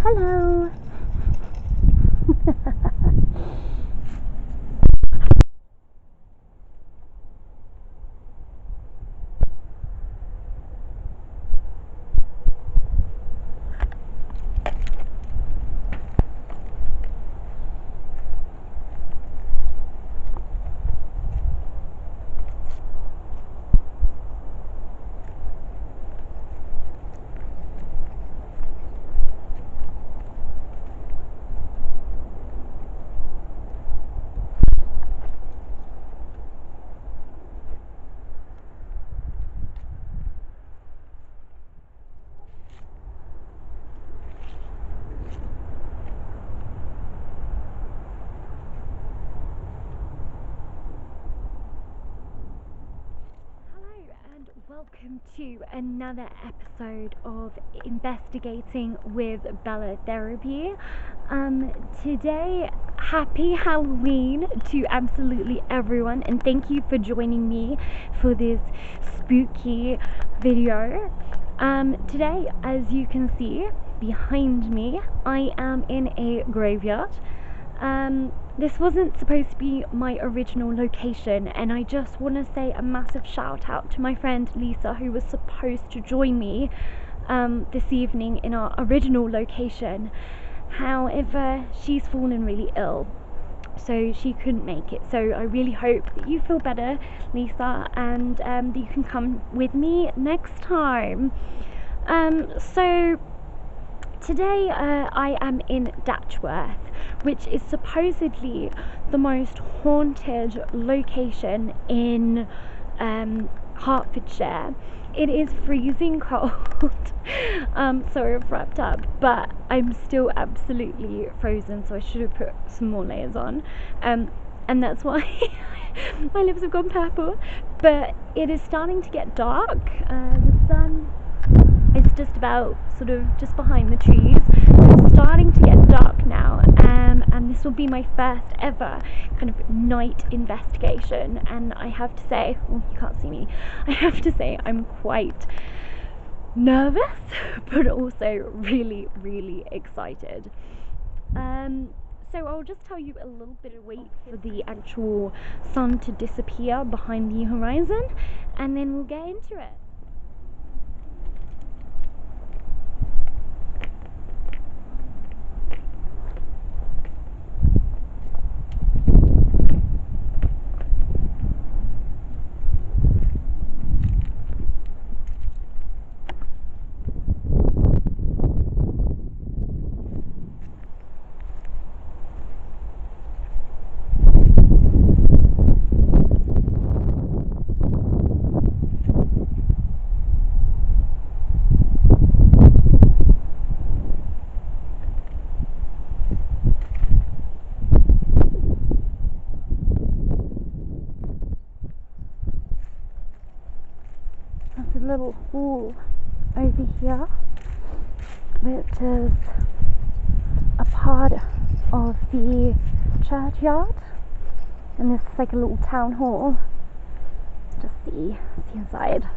Hello. Welcome to another episode of Investigating with Bella Therapy. Today, happy Halloween to absolutely everyone, and thank you for joining me for this spooky video. Today, as you can see behind me, I am in a graveyard. This wasn't supposed to be my original location, and I just want to say a massive shout out to my friend Lisa, who was supposed to join me this evening in our original location. However, she's fallen really ill, so she couldn't make it. So I really hope that you feel better, Lisa, and that you can come with me next time. So today I am in Datchworth, which is supposedly the most haunted location in Hertfordshire. It is freezing cold. Sorry, I've wrapped up, but I'm still absolutely frozen, so I should have put some more layers on. And that's why my lips have gone purple. But it is starting to get dark. The sun is just about sort of just behind the trees. It's starting to get dark now, and this will be my first ever kind of night investigation, and I have to say, well, you can't see me, I have to say I'm quite nervous but also really excited. So I'll just tell you a little bit of wait for the actual sun to disappear behind the horizon, and then we'll get into it. There's a little hall over here, which is a part of the churchyard, and this is like a little town hall. Just see inside,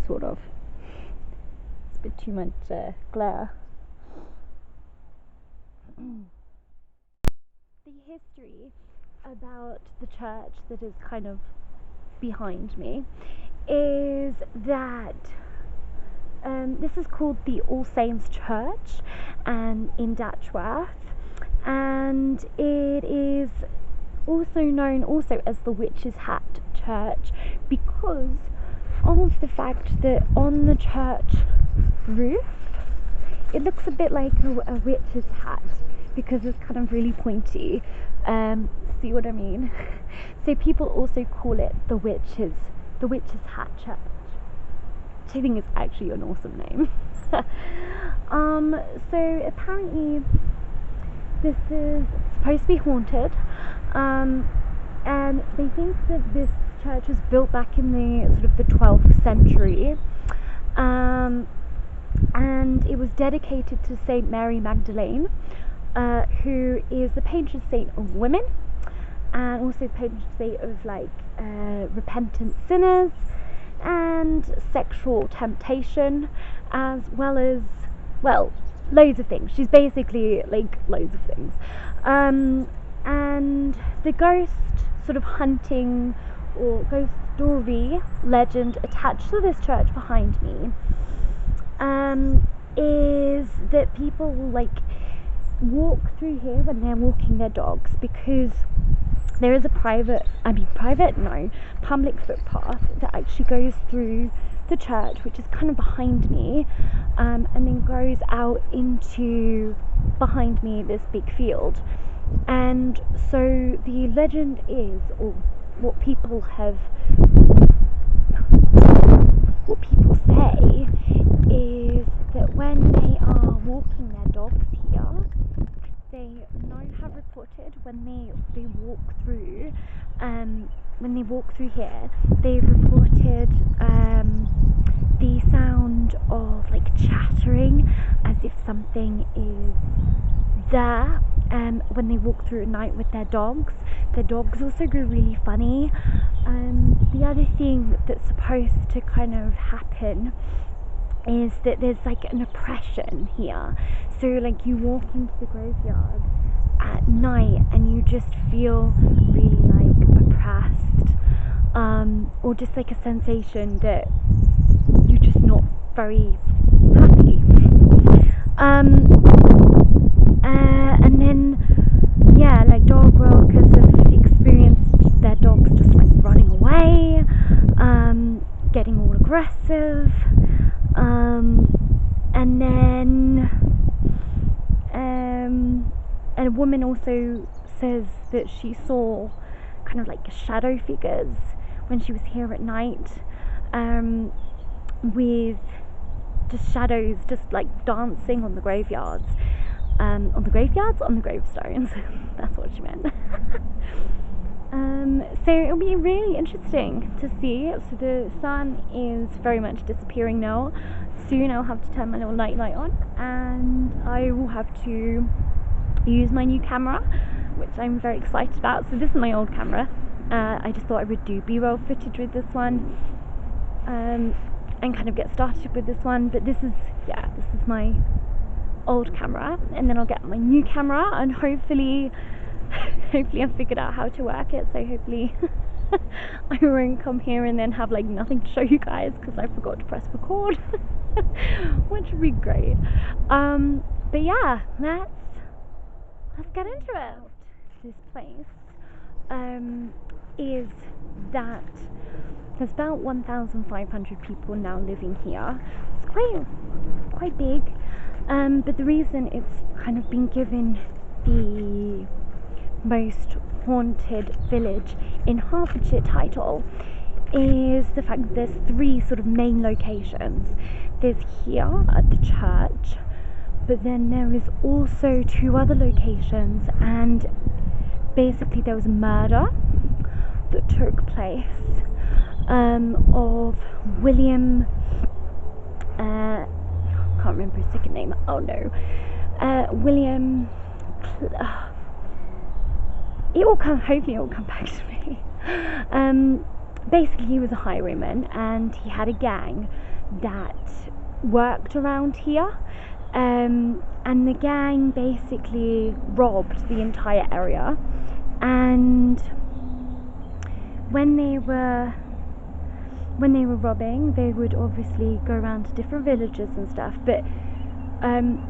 sort of. It's a bit too much glare. The history about the church that is kind of behind me is that this is called the All Saints Church and in Datchworth, and it is also known as the Witch's Hat Church because of the fact that on the church roof it looks a bit like a witch's hat because it's kind of really pointy. See what I mean? So people also call it the Witch's Hat Church, which I think is actually an awesome name. So apparently this is supposed to be haunted, and they think that this church was built back in the sort of the 12th century, and it was dedicated to Saint Mary Magdalene, who is the patron saint of women, and also the patron saint of like repentant sinners, and sexual temptation, as well as, well, loads of things. She's basically like loads of things. And the ghost sort of hunting or ghost story legend attached to this church behind me is that people will like walk through here when they're walking their dogs, because there is a public footpath that actually goes through the church, which is kind of behind me, and then goes out into behind me this big field. And so the legend is, or what people say, is that when they are walking their dogs here, they have reported when they walk through here, they've reported the sound of like chattering, as if something is there. When they walk through at night with their dogs also go really funny. The other thing that's supposed to kind of happen is that there's like an oppression here. So like you walk into the graveyard at night and you just feel really like oppressed, or just like a sensation that you're just not very happy. And then, yeah, like dog walkers have experienced their dogs just like running away, getting all aggressive, and then and a woman also says that she saw kind of like shadow figures when she was here at night, with just shadows just like dancing on the gravestones. That's what she meant. So it'll be really interesting to see. So the sun is very much disappearing now. Soon I'll have to turn my little night light on, and I will have to use my new camera, which I'm very excited about. So this is my old camera. I just thought I would do B-roll footage with this one, and kind of get started with this one. But this is my old camera, and then I'll get my new camera, and hopefully I've figured out how to work it, so hopefully I won't come here and then have like nothing to show you guys because I forgot to press record, which would be great. But yeah, let's get into it. This place is that there's about 1,500 people now living here. It's quite big. But the reason it's kind of been given the most haunted village in Hertfordshire title is the fact that there's three sort of main locations. There's here at the church, but then there is also two other locations, and basically there was a murder that took place of William, can't remember his second name. Oh no, William. Hopefully it will come back to me. Basically, he was a highwayman, and he had a gang that worked around here. And the gang basically robbed the entire area. And when they were robbing, they would obviously go around to different villages and stuff, but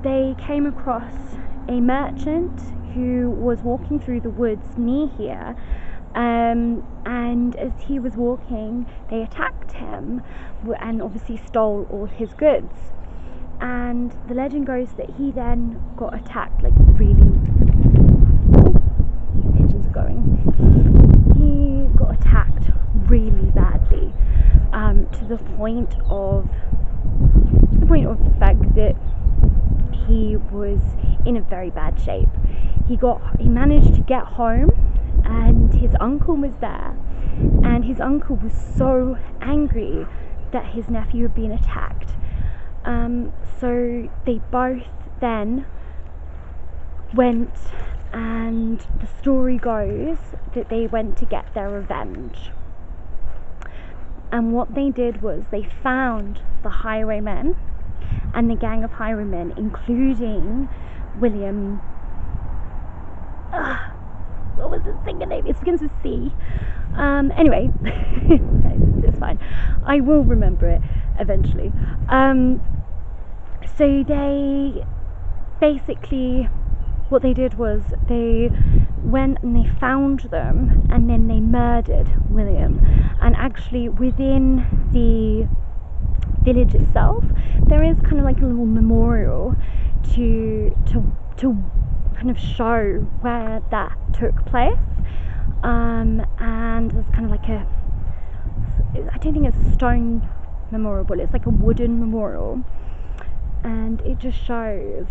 they came across a merchant who was walking through the woods near here, and as he was walking, they attacked him and obviously stole all his goods. And the legend goes that he then got attacked, like really, pigeons are going, he got attacked really badly, to the point of the fact that he was in a very bad shape. He managed to get home, and his uncle was there, and his uncle was so angry that his nephew had been attacked. So they both then went, and the story goes that they went to get their revenge. And what they did was they found the highwaymen and the gang of highwaymen, including William. What was his second name? It begins with C. Anyway, it's fine. I will remember it eventually. So they basically, what they did was they went and they found them, and then they murdered William. And actually, within the village itself, there is kind of like a little memorial to kind of show where that took place. And there's kind of like I don't think it's a stone memorial, but it's like a wooden memorial, and it just shows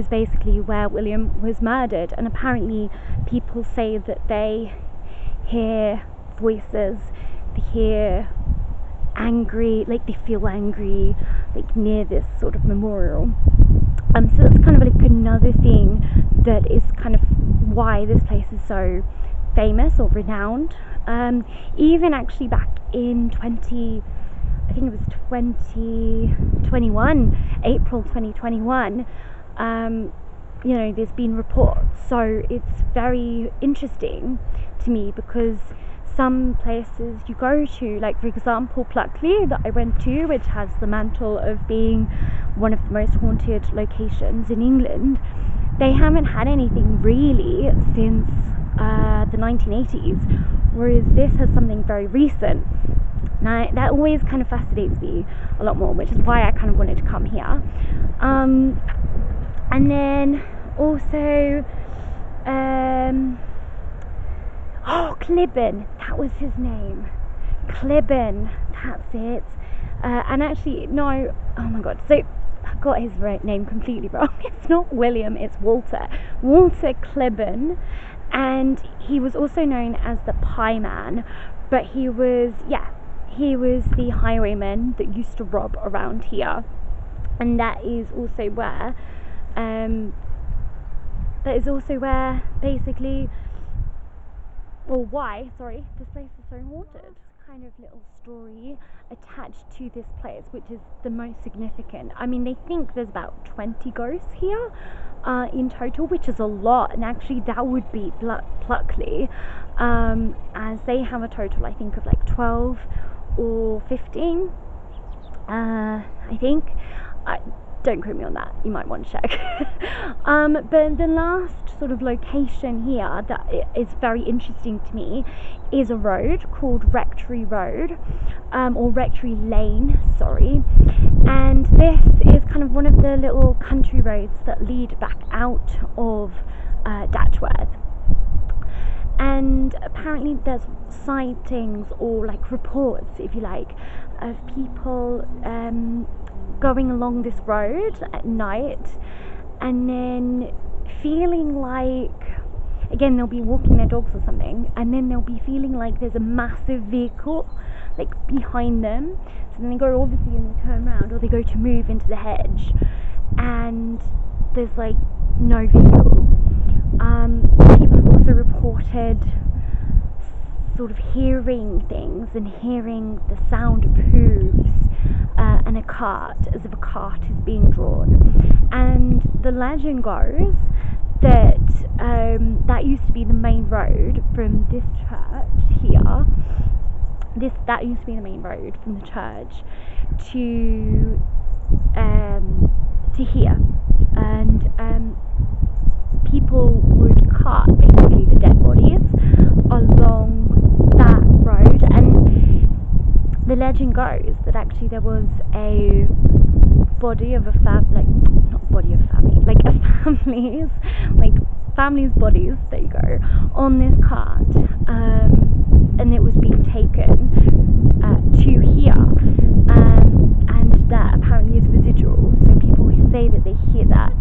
basically where William was murdered. And apparently people say that they hear voices, they hear angry, like they feel angry, like near this sort of memorial. So that's kind of like another thing that is kind of why this place is so famous or renowned. Even actually back in I think it was 2021, April 2021, you know, there's been reports. So it's very interesting to me, because some places you go to, like for example Pluckley that I went to, which has the mantle of being one of the most haunted locations in England, they haven't had anything really since the 1980s, whereas this has something very recent. Now that always kind of fascinates me a lot more, which is why I kind of wanted to come here. And then also Clibben, that was his name. Clibben, that's it. And actually, no, oh my god, so I got his name completely wrong. It's not William, it's Walter Clibben. And he was also known as the Pie Man, but he was the highwayman that used to rob around here. And that is also where basically, or why, sorry, this place is so haunted. Kind of little story attached to this place, which is the most significant. I mean, they think there's about 20 ghosts here in total, which is a lot, and actually that would be Pluckley, as they have a total, I think, of like 12 or 15, I think. Don't quote me on that, you might want to check. But the last sort of location here that is very interesting to me is a road called Rectory Road, or Rectory Lane, sorry. And this is kind of one of the little country roads that lead back out of Datchworth. And apparently there's sightings, or like reports, if you like, of people going along this road at night, and then feeling like, again, they'll be walking their dogs or something, and then they'll be feeling like there's a massive vehicle like behind them. So then they go, obviously, and they turn around, or they go to move into the hedge, and there's like no vehicle. People have also reported sort of hearing things and hearing the sound of hooves and a cart, as if a cart is being drawn. And the legend goes that that used to be the main road from this church here. That used to be the main road from the church to here, and people would cart basically the dead bodies along that road. And the legend goes that actually there was a body of a family's bodies, there you go, on this cart, and it was being taken to here, and that apparently is residual. So people say that they hear that